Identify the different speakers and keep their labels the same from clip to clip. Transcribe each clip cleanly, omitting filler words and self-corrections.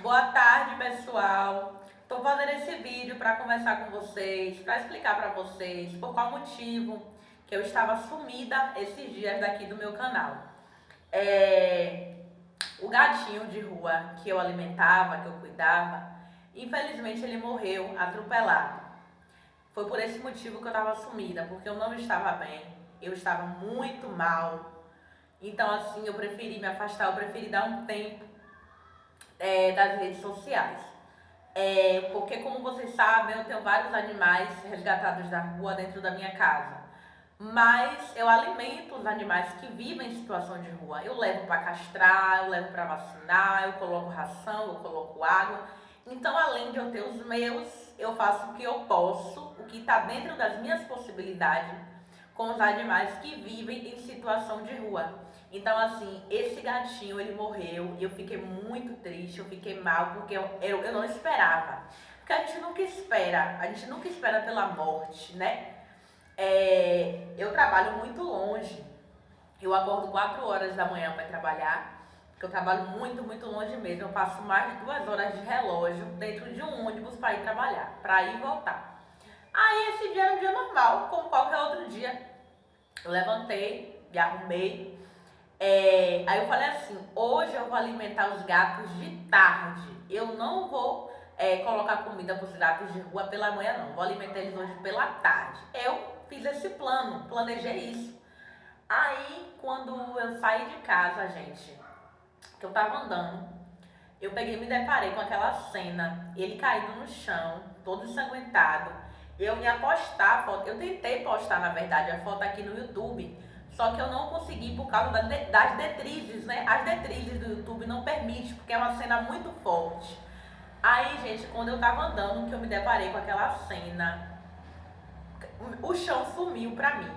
Speaker 1: Boa tarde, pessoal. Estou fazendo esse vídeo para conversar com vocês, para explicar para vocês por qual motivo que eu estava sumida esses dias daqui do meu canal. O gatinho de rua que eu alimentava, que eu cuidava, infelizmente ele morreu atropelado. Foi por esse motivo que eu estava sumida, porque eu não estava bem, eu estava muito mal. Então, assim, eu preferi me afastar, eu preferi dar um tempo das redes sociais. Porque, como vocês sabem, eu tenho vários animais resgatados da rua dentro da minha casa. Mas eu alimento os animais que vivem em situação de rua. Eu levo para castrar, eu levo para vacinar, eu coloco ração, eu coloco água. Então, além de eu ter os meus, eu faço o que eu posso, o que está dentro das minhas possibilidades, com os animais que vivem em situação de rua. Então, assim, esse gatinho, ele morreu e eu fiquei muito triste, eu fiquei mal, porque eu não esperava. Porque a gente nunca espera pela morte, né? Eu trabalho muito longe, eu acordo 4 horas da manhã para trabalhar, porque eu trabalho muito, muito longe mesmo. Eu passo mais de 2 horas de relógio dentro de um ônibus para ir trabalhar, para ir e voltar. Aí esse dia era um dia normal, como qualquer outro dia. Eu levantei, me arrumei. Aí eu falei assim, hoje eu vou alimentar os gatos de tarde. Eu não vou colocar comida para os gatos de rua pela manhã, não. Vou alimentar eles hoje pela tarde. Eu fiz esse plano, planejei isso. Aí, quando eu saí de casa, gente, que eu tava andando, eu peguei e me deparei com aquela cena. Ele caído no chão, todo ensanguentado. Eu ia postar a foto, eu tentei postar, na verdade, a foto aqui no YouTube, só que eu não consegui por causa das detrizes, né? As detrizes do YouTube não permitem, porque é uma cena muito forte. Aí, gente, quando eu tava andando, que eu me deparei com aquela cena, o chão sumiu pra mim.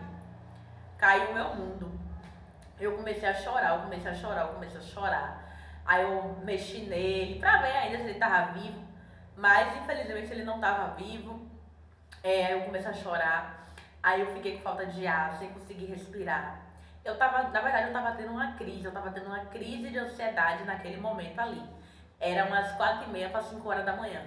Speaker 1: Caiu o meu mundo. Eu comecei a chorar, eu comecei a chorar, eu comecei a chorar. Aí eu mexi nele pra ver ainda se ele tava vivo, mas infelizmente ele não tava vivo. Aí eu comecei a chorar. Aí eu fiquei com falta de ar, sem conseguir respirar. Na verdade, eu tava tendo uma crise, eu tava tendo uma crise de ansiedade naquele momento ali. Era umas 4h30 para 5 horas da manhã.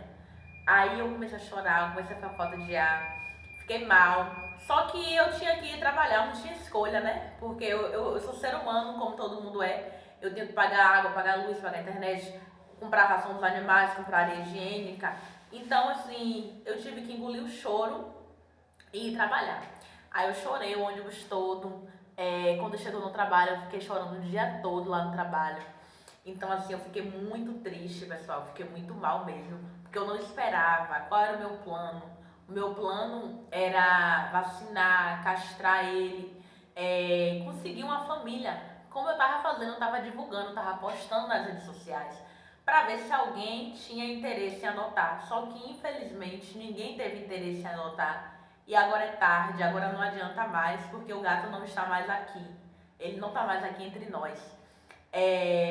Speaker 1: Aí eu comecei a chorar, comecei a ficar com falta de ar, fiquei mal. Só que eu tinha que ir trabalhar, eu não tinha escolha, né? Porque eu sou ser humano, como todo mundo é. Eu tenho que pagar água, pagar luz, pagar internet, comprar ração dos animais, comprar areia higiênica. Então, assim, eu tive que engolir o choro e ir trabalhar. Aí eu chorei o ônibus todo. Quando chegou no trabalho, eu fiquei chorando o dia todo lá no trabalho. Então, assim, eu fiquei muito triste, pessoal. Fiquei muito mal mesmo. Porque eu não esperava. Qual era o meu plano? O meu plano era vacinar, castrar ele, conseguir uma família. Como eu tava fazendo, eu tava divulgando, eu tava postando nas redes sociais. Pra ver se alguém tinha interesse em adotar. Só que, infelizmente, ninguém teve interesse em adotar. E agora é tarde, agora não adianta mais, porque o gato não está mais aqui. Ele não está mais aqui entre nós.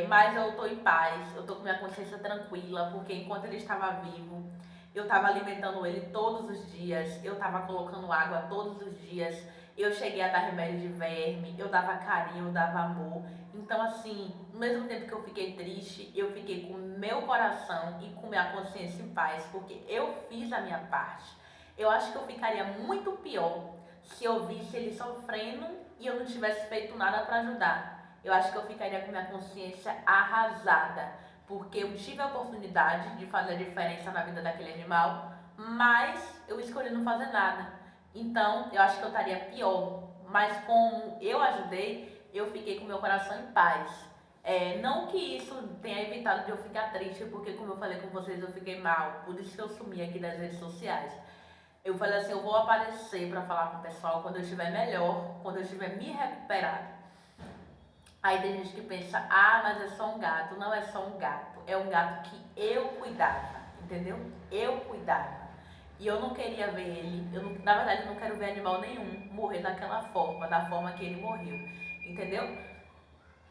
Speaker 1: Mas eu tô em paz, eu tô com minha consciência tranquila, porque enquanto ele estava vivo, eu tava alimentando ele todos os dias, eu tava colocando água todos os dias, eu cheguei a dar remédio de verme, eu dava carinho, eu dava amor. Então, assim, ao mesmo tempo que eu fiquei triste, eu fiquei com meu coração e com minha consciência em paz, porque eu fiz a minha parte. Eu acho que eu ficaria muito pior se eu visse ele sofrendo e eu não tivesse feito nada para ajudar. Eu acho que eu ficaria com minha consciência arrasada, porque eu tive a oportunidade de fazer a diferença na vida daquele animal, mas eu escolhi não fazer nada. Então, eu acho que eu estaria pior. Mas como eu ajudei, eu fiquei com meu coração em paz. Não que isso tenha evitado de eu ficar triste, porque como eu falei com vocês, eu fiquei mal. Por isso que eu sumi aqui das redes sociais. Eu falei assim, eu vou aparecer para falar com o pessoal quando eu estiver melhor, quando eu estiver me recuperado. Aí tem gente que pensa, ah, mas é só um gato. Não é só um gato, é um gato que eu cuidava, entendeu? Eu cuidava. E eu não queria ver ele, na verdade eu não quero ver animal nenhum morrer daquela forma, da forma que ele morreu, entendeu?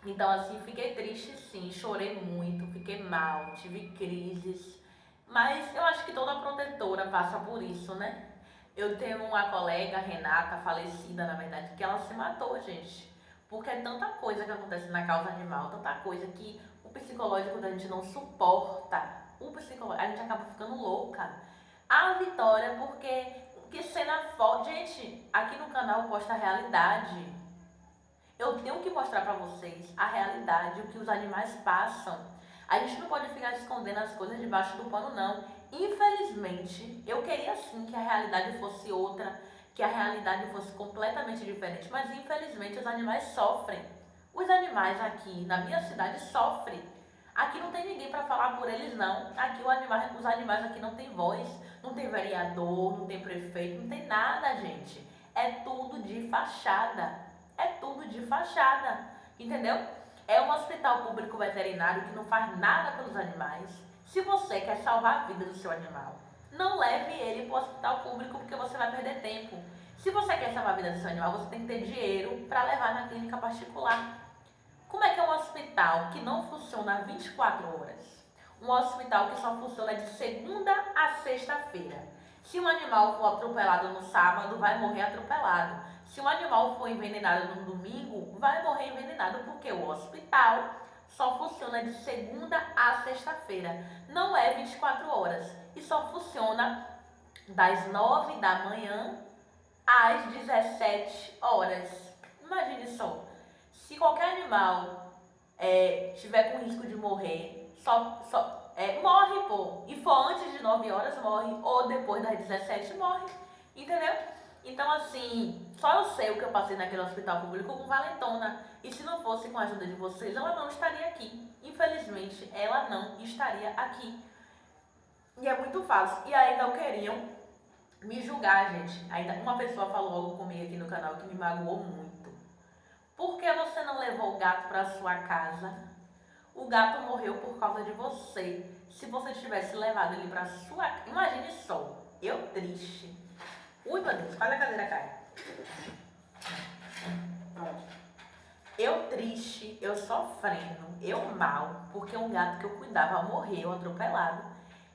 Speaker 1: Então assim, fiquei triste sim, chorei muito, fiquei mal, tive crises. Mas eu acho que toda protetora passa por isso, né? Eu tenho uma colega, Renata, falecida na verdade, que ela se matou, gente. Porque é tanta coisa que acontece na causa animal, tanta coisa que o psicológico da gente não suporta. a gente acaba ficando louca. A Vitória, porque que cena forte. Gente, aqui no canal eu posto a realidade. Eu tenho que mostrar pra vocês a realidade, o que os animais passam. A gente não pode ficar escondendo as coisas debaixo do pano, não. Infelizmente, eu queria sim que a realidade fosse outra, que a realidade fosse completamente diferente, mas infelizmente os animais sofrem. Os animais aqui na minha cidade sofrem. Aqui não tem ninguém para falar por eles, não. Aqui os animais aqui não tem voz, não tem vereador, não tem prefeito, não tem nada, gente. É tudo de fachada. É tudo de fachada, entendeu? É um hospital público veterinário que não faz nada pelos animais. Se você quer salvar a vida do seu animal, não leve ele para o hospital público porque você vai perder tempo. Se você quer salvar a vida do seu animal, você tem que ter dinheiro para levar na clínica particular. Como é que é um hospital que não funciona 24 horas? Um hospital que só funciona de segunda a sexta-feira. Se um animal for atropelado no sábado, vai morrer atropelado. Se um animal for envenenado no domingo, vai morrer envenenado, porque o hospital só funciona de segunda a sexta-feira. Não é 24 horas. E só funciona das 9 da manhã às 17 horas. Imagine só. Se qualquer animal tiver com risco de morrer, morre, pô. E for antes de 9 horas, morre. Ou depois das 17, morre. Entendeu? Então, assim, só eu sei o que eu passei naquele hospital público com Valentona. E se não fosse com a ajuda de vocês, ela não estaria aqui. Infelizmente, ela não estaria aqui. E é muito fácil. E ainda queriam me julgar, gente. Ainda uma pessoa falou algo comigo aqui no canal que me magoou muito. Por que você não levou o gato para sua casa? O gato morreu por causa de você. Se você tivesse levado ele para sua casa... Imagine só, eu triste. Ui, meu Deus, quase a cadeira cai. Eu triste, eu sofrendo, eu mal, porque um gato que eu cuidava morreu atropelado.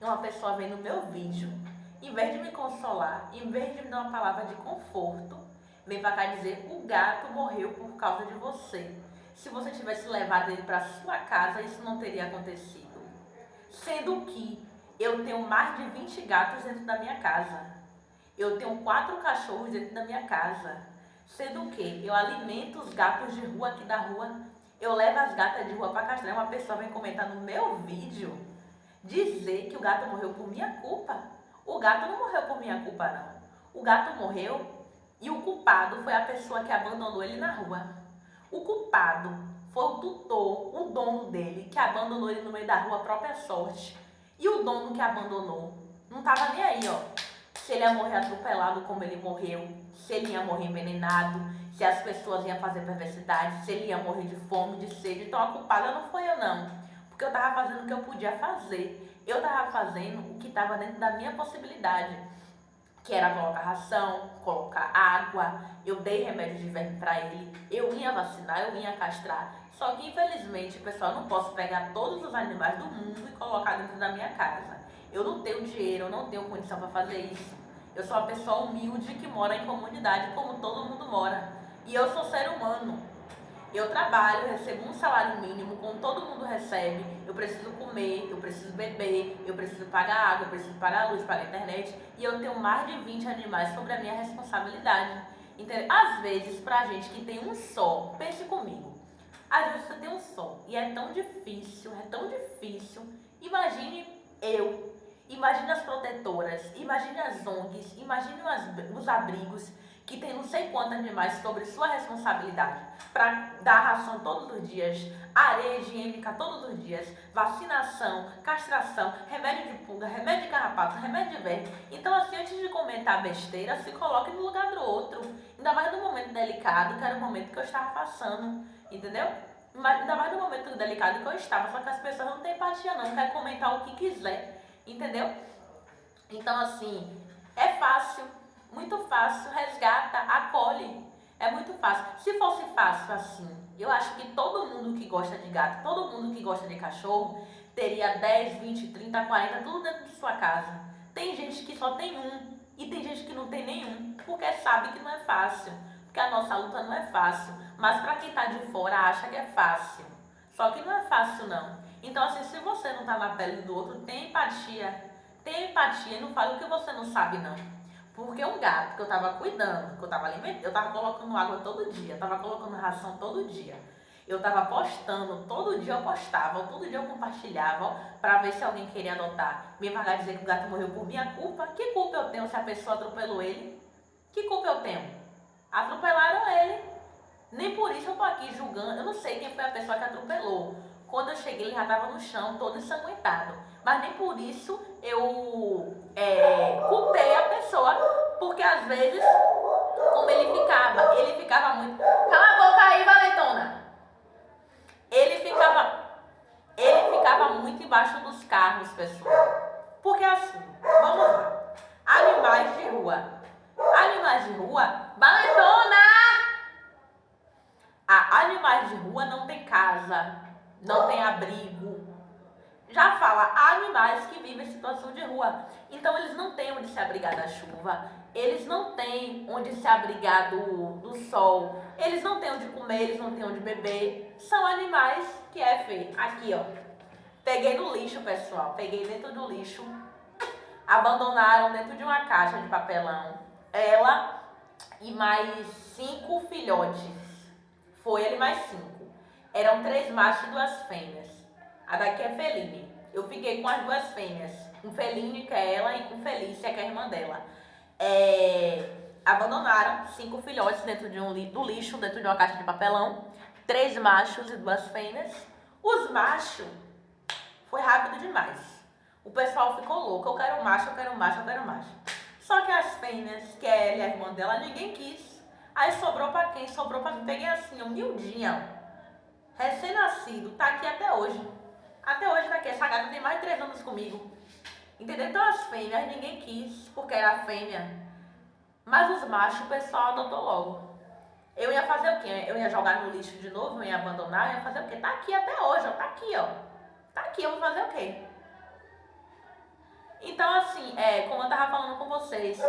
Speaker 1: E uma pessoa vendo meu vídeo, em vez de me consolar, em vez de me dar uma palavra de conforto, vem pra cá dizer: o gato morreu por causa de você. Se você tivesse levado ele para sua casa, isso não teria acontecido. Sendo que eu tenho mais de 20 gatos dentro da minha casa. Eu tenho 4 cachorros dentro da minha casa. Sendo que eu alimento os gatos de rua aqui da rua. Eu levo as gatas de rua para castrar. Uma pessoa vem comentar no meu vídeo, dizer que o gato morreu por minha culpa. O gato não morreu por minha culpa, não. O gato morreu e o culpado foi a pessoa que abandonou ele na rua. O culpado foi o tutor, o dono dele, que abandonou ele no meio da rua à própria sorte. E o dono que abandonou não estava nem aí, ó. Se ele ia morrer atropelado como ele morreu, se ele ia morrer envenenado, se as pessoas iam fazer perversidade, se ele ia morrer de fome, de sede. Então a culpada não foi eu, não. Porque eu estava fazendo o que eu podia fazer. Eu estava fazendo o que estava dentro da minha possibilidade, que era colocar ração, colocar água. Eu dei remédio de verme para ele, eu ia vacinar, eu ia castrar. Só que infelizmente, pessoal, eu não posso pegar todos os animais do mundo e colocar dentro da minha casa. Eu não tenho dinheiro, eu não tenho condição para fazer isso. Eu sou uma pessoa humilde que mora em comunidade como todo mundo mora. E eu sou ser humano. Eu trabalho, recebo um salário mínimo, como todo mundo recebe. Eu preciso comer, eu preciso beber, eu preciso pagar água, eu preciso pagar luz, pagar internet. E eu tenho mais de 20 animais sobre a minha responsabilidade. Entendeu? Às vezes, pra gente que tem um só, pense comigo. Às vezes você tem um só e é tão difícil, Imagine eu. Imagine as protetoras, imagine as ONGs, imagine os abrigos que tem não sei quantos animais sobre sua responsabilidade para dar ração todos os dias, areia higiênica todos os dias, vacinação, castração, remédio de pulga, remédio de carrapato, remédio de verme. Então, assim, antes de comentar besteira, se coloque no lugar do outro. Ainda mais no momento delicado, que era o momento que eu estava passando, entendeu? Ainda mais no momento delicado que eu estava, só que as pessoas não têm empatia não, querem comentar o que quiser. Entendeu? Então, assim, é fácil, muito fácil, resgata, acolhe, é muito fácil. Se fosse fácil assim, eu acho que todo mundo que gosta de gato, todo mundo que gosta de cachorro, teria 10, 20, 30, 40, tudo dentro de sua casa. Tem gente que só tem um e tem gente que não tem nenhum, porque sabe que não é fácil, porque a nossa luta não é fácil. Mas para quem tá de fora acha que é fácil, só que não é fácil não. Então, assim, se você não tá na pele do outro, tem empatia. Tem empatia e não fale o que você não sabe, não. Porque um gato que eu tava cuidando, que eu tava alimentando, eu tava colocando água todo dia, eu tava colocando ração todo dia. Eu tava postando, todo dia eu postava, todo dia eu compartilhava, pra ver se alguém queria adotar. Me pagar dizer que o gato morreu por minha culpa. Que culpa eu tenho se a pessoa atropelou ele? Que culpa eu tenho? Atropelaram ele. Nem por isso eu tô aqui julgando. Eu não sei quem foi a pessoa que atropelou. Quando eu cheguei, ele já tava no chão, todo ensanguentado. Mas nem por isso eu culpei a pessoa. Porque às vezes, como ele ficava muito... Cala a boca aí, Valentona! Ele ficava muito embaixo dos carros, pessoal. Porque assim, vamos lá. Animais de rua. Animais de rua... Valentona! Animais de rua não tem casa, não tem abrigo. Já fala, há animais que vivem em situação de rua. Então eles não têm onde se abrigar da chuva, eles não têm onde se abrigar do sol, eles não têm onde comer, eles não têm onde beber. São animais que é feio. Aqui, ó. Peguei no lixo, pessoal. Peguei dentro do lixo. Abandonaram dentro de uma caixa de papelão. Ela e mais 5 filhotes. Foi ele mais 5. Eram 3 machos e 2 fêmeas. A daqui é Feline. Eu fiquei com as 2 fêmeas. Com Feline, que é ela, e com Felícia, que é a irmã dela. Abandonaram 5 filhotes dentro do lixo, dentro de uma caixa de papelão. 3 machos e 2 fêmeas. Os machos foi rápido demais. O pessoal ficou louco. Eu quero macho, eu quero macho, eu quero macho. Só que as fêmeas, que é ela e a irmã dela, ninguém quis. Aí sobrou pra quem? Sobrou pra mim. Peguei assim, humildinha, recém-nascido, tá aqui até hoje. Até hoje tá aqui. Essa gata tem mais de 3 anos comigo. Entendeu? Então as fêmeas ninguém quis, porque era fêmea. Mas os machos o pessoal adotou logo. Eu ia fazer o quê? Eu ia jogar no lixo de novo, eu ia abandonar, eu ia fazer o quê? Tá aqui até hoje, ó. Tá aqui, ó. Tá aqui, eu vou fazer o quê? Então assim, como eu tava falando com vocês,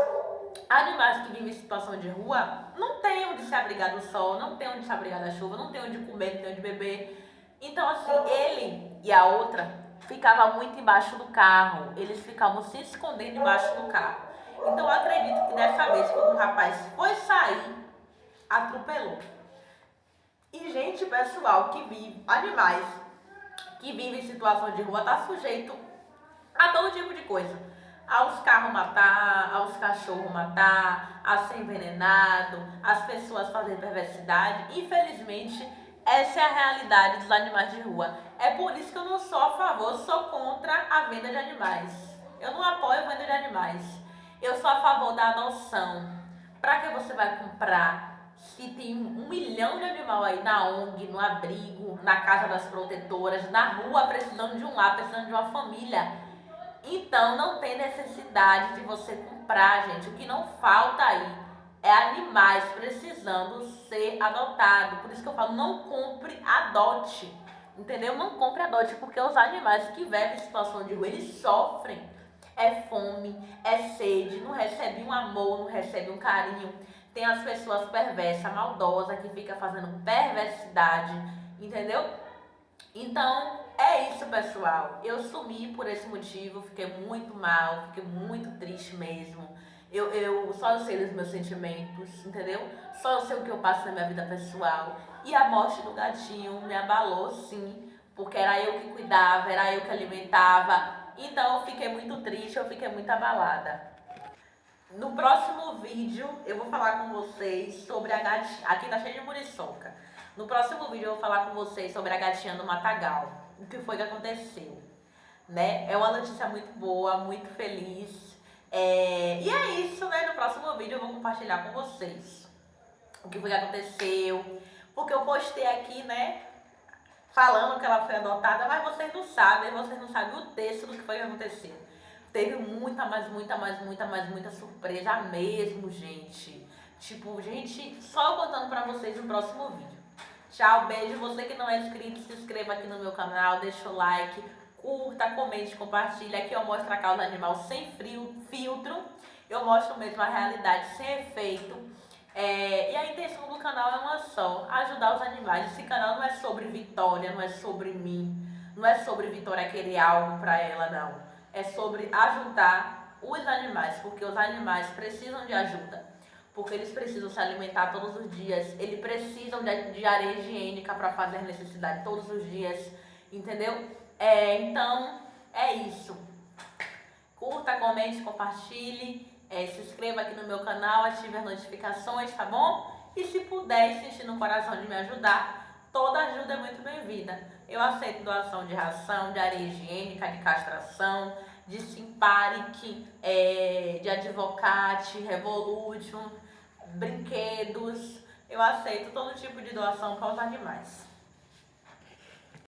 Speaker 1: animais que vivem em situação de rua não tem onde se abrigar do sol, não tem onde se abrigar da chuva, não tem onde comer, não tem onde beber. Então assim, ele e a outra ficavam muito embaixo do carro, eles ficavam se escondendo embaixo do carro. Então eu acredito que dessa vez, quando o rapaz foi sair, atropelou. E gente, pessoal que vive, animais que vivem em situação de rua, tá sujeito a todo tipo de coisa. Aos carros matar, aos cachorros matar, a ser envenenado, as pessoas fazerem perversidade. Infelizmente, essa é a realidade dos animais de rua. É por isso que eu não sou a favor, sou contra a venda de animais. Eu não apoio a venda de animais. Eu sou a favor da adoção. Para que você vai comprar se tem 1 milhão de animal aí na ONG, no abrigo, na casa das protetoras, na rua precisando de um lar, precisando de uma família? Então não tem necessidade de você comprar, gente. O que não falta aí é animais precisando ser adotados. Por isso que eu falo, não compre, adote. Entendeu? Não compre, adote, porque os animais que vivem em situação de rua, eles sofrem. É fome, é sede, não recebe um amor, não recebe um carinho. Tem as pessoas perversas, maldosas, que ficam fazendo perversidade, entendeu? Então, é isso, pessoal. Eu sumi por esse motivo, fiquei muito mal, fiquei muito triste mesmo. Só eu sei dos meus sentimentos, entendeu? Só eu sei o que eu passo na minha vida pessoal. E a morte do gatinho me abalou, sim, porque era eu que cuidava, era eu que alimentava. Então, eu fiquei muito triste, eu fiquei muito abalada. No próximo vídeo, eu vou falar com vocês sobre a gatinha. Aqui tá cheio de muriçoca. No próximo vídeo, eu vou falar com vocês sobre a gatinha do Matagal. O que foi que aconteceu, né? É uma notícia muito boa, muito feliz. E é isso, né? No próximo vídeo, eu vou compartilhar com vocês o que foi que aconteceu. Porque eu postei aqui, né? Falando que ela foi adotada, mas vocês não sabem o texto do que foi que aconteceu. Teve muita surpresa mesmo, gente. Tipo, gente, só eu contando pra vocês no próximo vídeo. Tchau, beijo. Você que não é inscrito, se inscreva aqui no meu canal, deixa o like, curta, comente, compartilha. Aqui eu mostro a causa animal sem filtro. Eu mostro mesmo a realidade sem efeito. E a intenção do canal é uma só, ajudar os animais. Esse canal não é sobre Vitória, não é sobre mim. Não é sobre Vitória querer algo para ela, não. É sobre ajudar os animais, porque os animais precisam de ajuda. Porque eles precisam se alimentar todos os dias, eles precisam de areia higiênica para fazer necessidade todos os dias, entendeu? Então, é isso. Curta, comente, compartilhe, se inscreva aqui no meu canal, ative as notificações, tá bom? E se puder e sentir no coração de me ajudar, toda ajuda é muito bem-vinda. Eu aceito doação de ração, de areia higiênica, de castração, de Simparic, de Advocate, Revolution, brinquedos. Eu aceito todo tipo de doação para os animais.